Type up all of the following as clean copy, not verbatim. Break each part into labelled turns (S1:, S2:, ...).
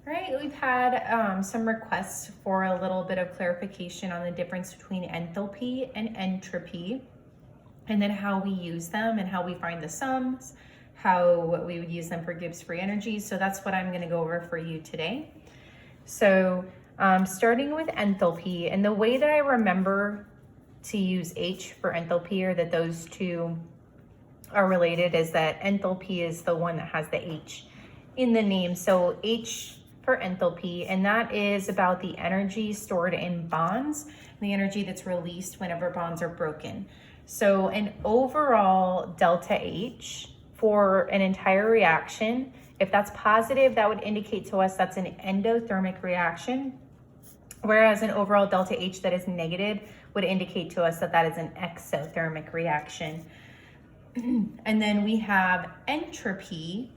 S1: All right, we've had some requests for a little bit of clarification on the difference between enthalpy and entropy, and then how we use them and how we find the sums, how we would use them for Gibbs free energy. So that's what I'm going to go over for you today. So starting with enthalpy, and the way that I remember to use H for enthalpy, or that those two are related, is that enthalpy is the one that has the H in the name. So H for enthalpy, and that is about the energy stored in bonds, the energy that's released whenever bonds are broken. So an overall delta H for an entire reaction, if that's positive, that would indicate to us that's an endothermic reaction, whereas an overall delta H that is negative would indicate to us that that is an exothermic reaction. And then we have entropy,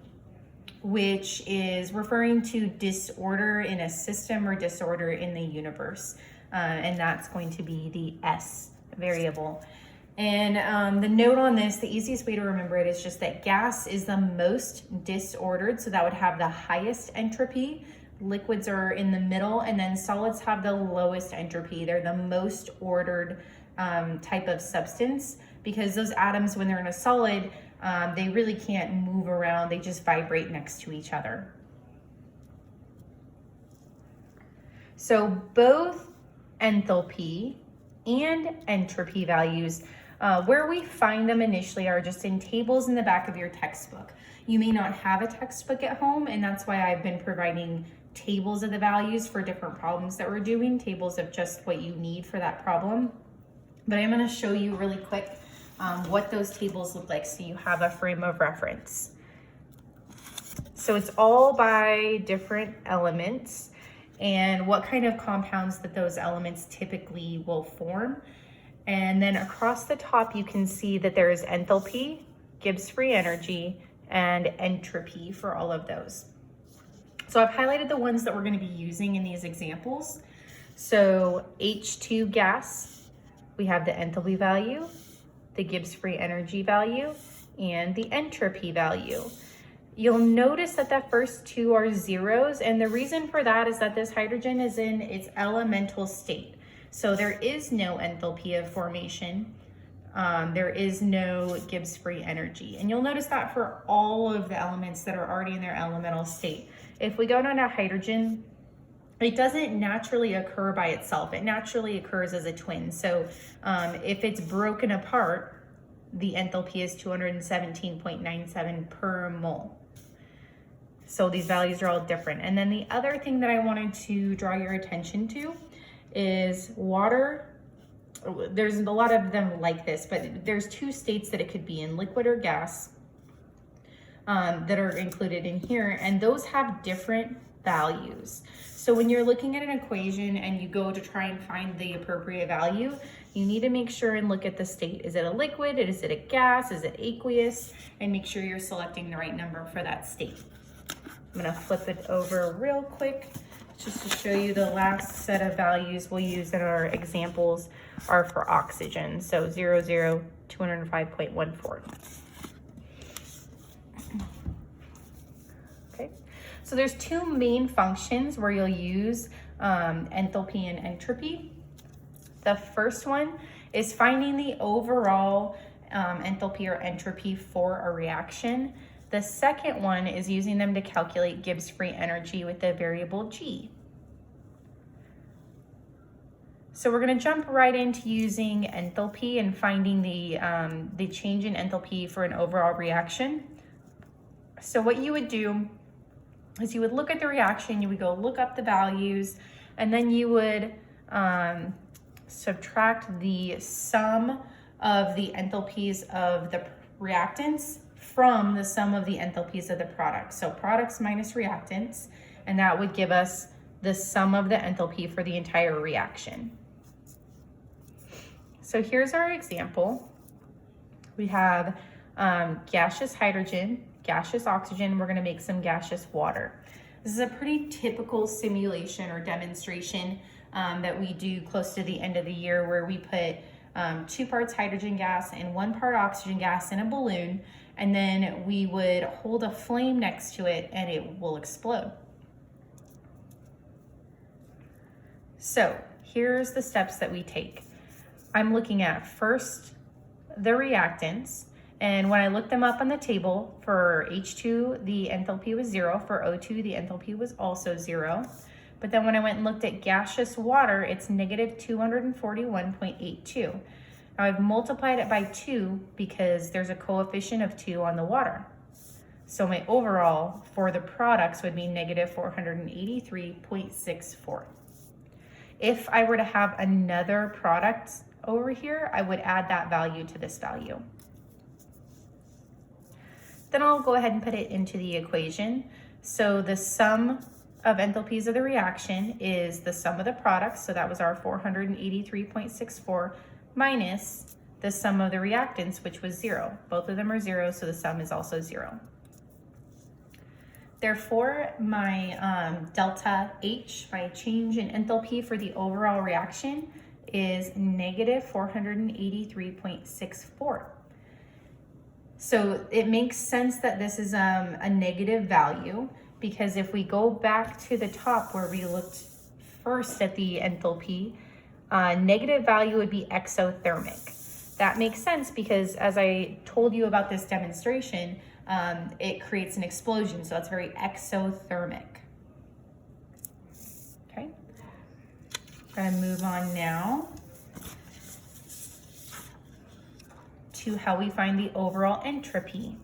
S1: which is referring to disorder in a system or disorder in the universe. And that's going to be the S variable. And the note on this, the easiest way to remember it is just that gas is the most disordered, so that would have the highest entropy. Liquids are in the middle, and then solids have the lowest entropy. They're the most ordered type of substance, because those atoms, when they're in a solid, they really can't move around. They just vibrate next to each other. So both enthalpy and entropy values, where we find them initially are just in tables in the back of your textbook. You may not have a textbook at home, and that's why I've been providing tables of the values for different problems that we're doing, tables of just what you need for that problem. But I'm going to show you really quick what those tables look like, so you have a frame of reference. So it's all by different elements and what kind of compounds that those elements typically will form. And then across the top, you can see that there is enthalpy, Gibbs free energy, and entropy for all of those. So I've highlighted the ones that we're going to be using in these examples. So H2 gas, we have the enthalpy value, the Gibbs free energy value, and the entropy value. You'll notice that the first two are zeros, and the reason for that is that this hydrogen is in its elemental state. So there is no enthalpy of formation. There is no Gibbs free energy. And you'll notice that for all of the elements that are already in their elemental state. If we go down to hydrogen, it doesn't naturally occur by itself. It naturally occurs as a twin. So if it's broken apart, the enthalpy is 217.97 per mole. So these values are all different. And then the other thing that I wanted to draw your attention to is water. There's a lot of them like this, but there's two states that it could be in, liquid or gas, that are included in here, and those have different values. So when you're looking at an equation and you go to try and find the appropriate value, you need to make sure and look at the state. Is it a liquid? Is it a gas? Is it aqueous? And make sure you're selecting the right number for that state. I'm gonna flip it over real quick just to show you the last set of values we'll use in our examples are for oxygen. So 205.14. Okay, so there's two main functions where you'll use enthalpy and entropy. The first one is finding the overall enthalpy or entropy for a reaction. The second one is using them to calculate Gibbs free energy with the variable G. So we're going to jump right into using enthalpy and finding the change in enthalpy for an overall reaction. So what you would do is you would look at the reaction, you would go look up the values, and then you would subtract the sum of the enthalpies of the reactants from the sum of the enthalpies of the products. So products minus reactants, and that would give us the sum of the enthalpy for the entire reaction. So here's our example. We have gaseous hydrogen, gaseous oxygen. We're going to make some gaseous water. This is a pretty typical simulation or demonstration that we do close to the end of the year, where we put 2 parts hydrogen gas and 1 part oxygen gas in a balloon, and then we would hold a flame next to it and it will explode. So here's the steps that we take. I'm looking at first the reactants, and when I looked them up on the table, for H2, the enthalpy was 0. For O2, the enthalpy was also 0. But then when I went and looked at gaseous water, it's negative 241.82. Now I've multiplied it by 2 because there's a coefficient of 2 on the water. So my overall for the products would be negative 483.64. If I were to have another product over here, I would add that value to this value. Then I'll go ahead and put it into the equation. So the sum of enthalpies of the reaction is the sum of the products, so that was our 483.64, minus the sum of the reactants, which was 0. Both of them are 0, so the sum is also 0. Therefore, my delta H, my change in enthalpy for the overall reaction, is negative 483.64. So it makes sense that this is a negative value, because if we go back to the top where we looked first at the enthalpy, negative value would be exothermic. That makes sense because, as I told you about this demonstration, it creates an explosion, so that's very exothermic. Okay, I'm gonna move on now to how we find the overall entropy.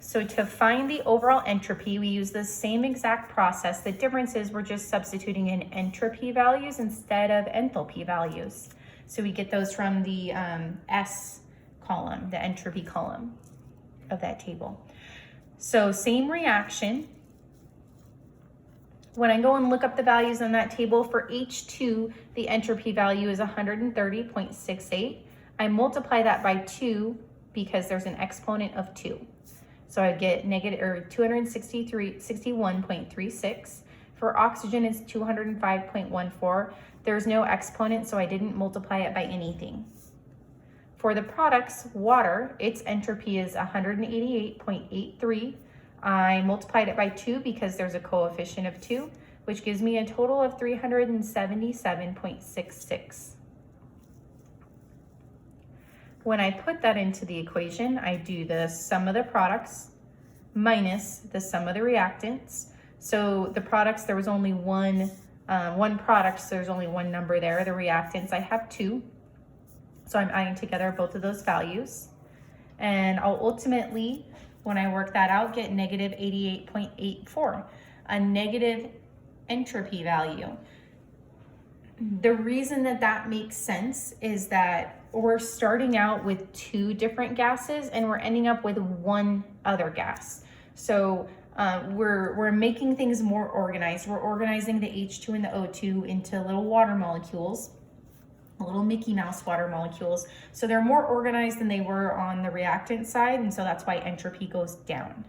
S1: So to find the overall entropy, we use the same exact process. The difference is we're just substituting in entropy values instead of enthalpy values. So we get those from the S column, the entropy column of that table. So same reaction. When I go and look up the values on that table, for H2, the entropy value is 130.68. I multiply that by 2 because there's an exponent of 2. So I get negative, or 261.36. For oxygen, it's 205.14. There's no exponent, so I didn't multiply it by anything. For the products, water, its entropy is 188.83. I multiplied it by 2 because there's a coefficient of 2, which gives me a total of 377.66. When I put that into the equation, I do the sum of the products minus the sum of the reactants. So the products, there was only one product, so there's only one number there. The reactants, I have 2. So I'm adding together both of those values. And I'll ultimately, when I work that out, get negative 88.84, a negative entropy value. The reason that that makes sense is that we're starting out with 2 different gases and we're ending up with one other gas. So we're making things more organized. We're organizing the H2 and the O2 into little water molecules, little Mickey Mouse water molecules. So they're more organized than they were on the reactant side, and so that's why entropy goes down.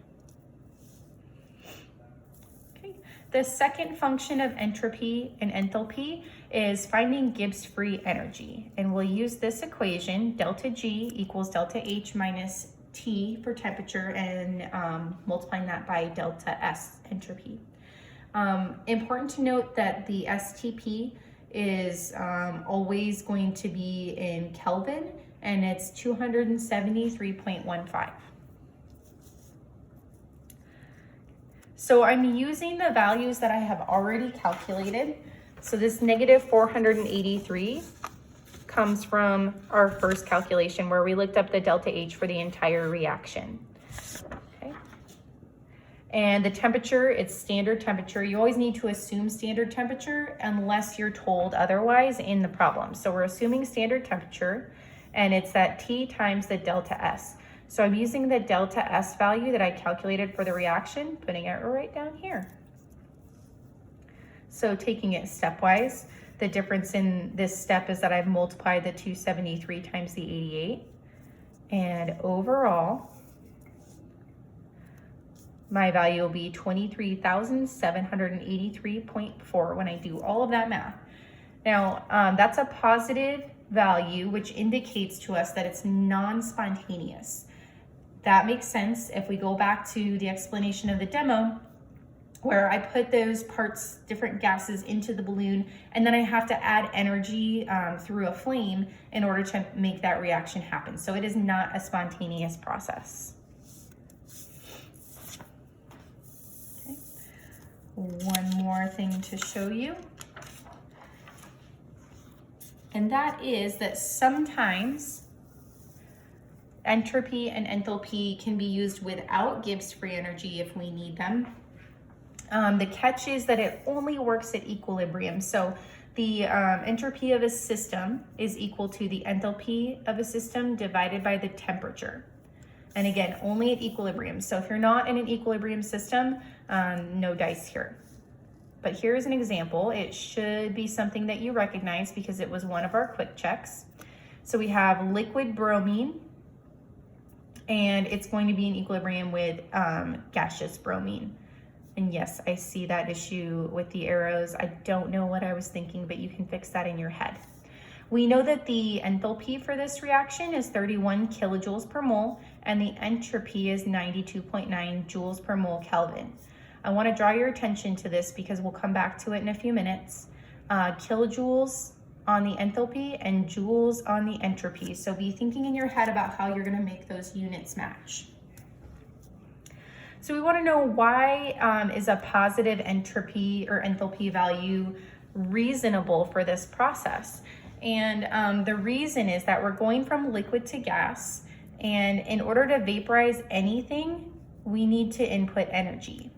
S1: Okay. The second function of entropy and enthalpy is finding Gibbs free energy. And we'll use this equation, delta G equals delta H minus T for temperature, and multiplying that by delta S entropy. Important to note that the STP is always going to be in Kelvin, and it's 273.15. So I'm using the values that I have already calculated. So this negative 483 comes from our first calculation where we looked up the delta H for the entire reaction. Okay. And the temperature, it's standard temperature. You always need to assume standard temperature unless you're told otherwise in the problem. So we're assuming standard temperature, and it's that T times the delta S. So I'm using the delta S value that I calculated for the reaction, putting it right down here. So taking it stepwise, the difference in this step is that I've multiplied the 273 times the 88. And overall, my value will be 23,783.4 when I do all of that math. Now, that's a positive value, which indicates to us that it's non-spontaneous. That makes sense. If we go back to the explanation of the demo, where I put those parts, different gases into the balloon, and then I have to add energy through a flame in order to make that reaction happen. So it is not a spontaneous process. Okay. One more thing to show you. And that is that sometimes entropy and enthalpy can be used without Gibbs free energy if we need them. The catch is that it only works at equilibrium. So the entropy of a system is equal to the enthalpy of a system divided by the temperature. And again, only at equilibrium. So if you're not in an equilibrium system, no dice here. But here's an example. It should be something that you recognize because it was one of our quick checks. So we have liquid bromine, and it's going to be in equilibrium with gaseous bromine. And yes, I see that issue with the arrows. I don't know what I was thinking, but you can fix that in your head. We know that the enthalpy for this reaction is 31 kilojoules per mole, and the entropy is 92.9 joules per mole Kelvin. I want to draw your attention to this because we'll come back to it in a few minutes. Kilojoules on the enthalpy and joules on the entropy. So be thinking in your head about how you're going to make those units match. So we want to know why is a positive entropy or enthalpy value reasonable for this process? And the reason is that we're going from liquid to gas, and in order to vaporize anything, we need to input energy.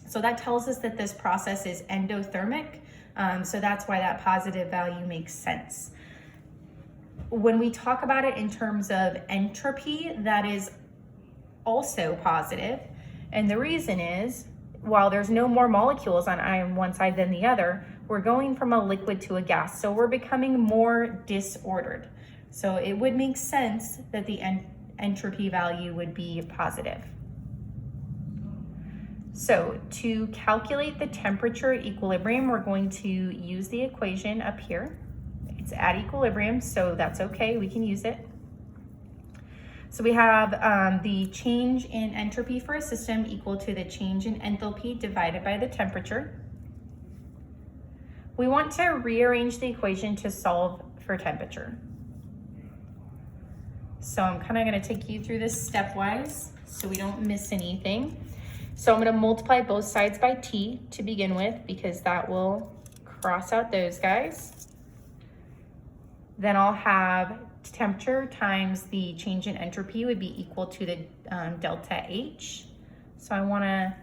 S1: So that tells us that this process is endothermic, so that's why that positive value makes sense. When we talk about it in terms of entropy, that is also positive, and the reason is, while there's no more molecules on one side than the other, we're going from a liquid to a gas, so we're becoming more disordered. So it would make sense that the entropy value would be positive. So to calculate the temperature at equilibrium, we're going to use the equation up here. It's at equilibrium, so that's okay, we can use it. So we have the change in entropy for a system equal to the change in enthalpy divided by the temperature. We want to rearrange the equation to solve for temperature. So I'm kind of going to take you through this stepwise so we don't miss anything. So I'm going to multiply both sides by T to begin with because that will cross out those guys. Then I'll have temperature times the change in entropy would be equal to the delta H. So I want to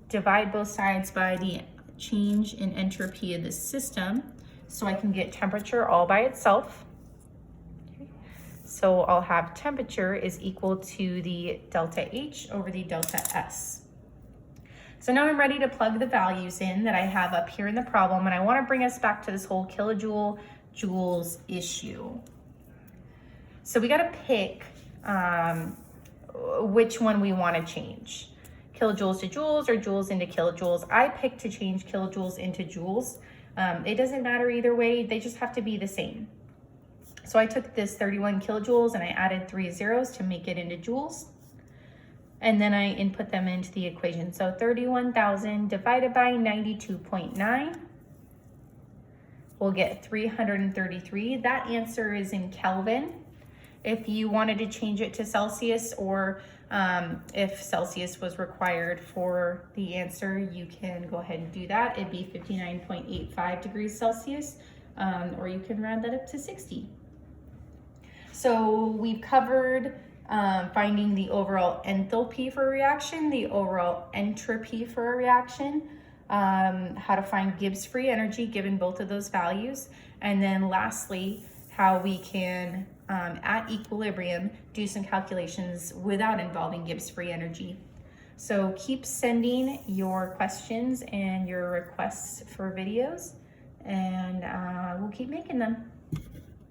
S1: divide both sides by the change in entropy of the system so I can get temperature all by itself. Okay. So I'll have temperature is equal to the delta H over the delta S. So now I'm ready to plug the values in that I have up here in the problem, and I want to bring us back to this whole kilojoule joules issue. So we got to pick which one we want to change. Kilojoules to joules or joules into kilojoules. I picked to change kilojoules into joules. It doesn't matter either way, they just have to be the same. So I took this 31 kilojoules and I added 3 zeros to make it into joules. And then I input them into the equation. So 31,000 divided by 92.9. We'll get 333. That answer is in Kelvin. If you wanted to change it to Celsius, or if Celsius was required for the answer, you can go ahead and do that. It'd be 59.85 degrees Celsius, or you can round that up to 60. So we've covered finding the overall enthalpy for a reaction, the overall entropy for a reaction, how to find Gibbs free energy given both of those values, and then lastly, how we can, at equilibrium, do some calculations without involving Gibbs free energy. So keep sending your questions and your requests for videos, and we'll keep making them.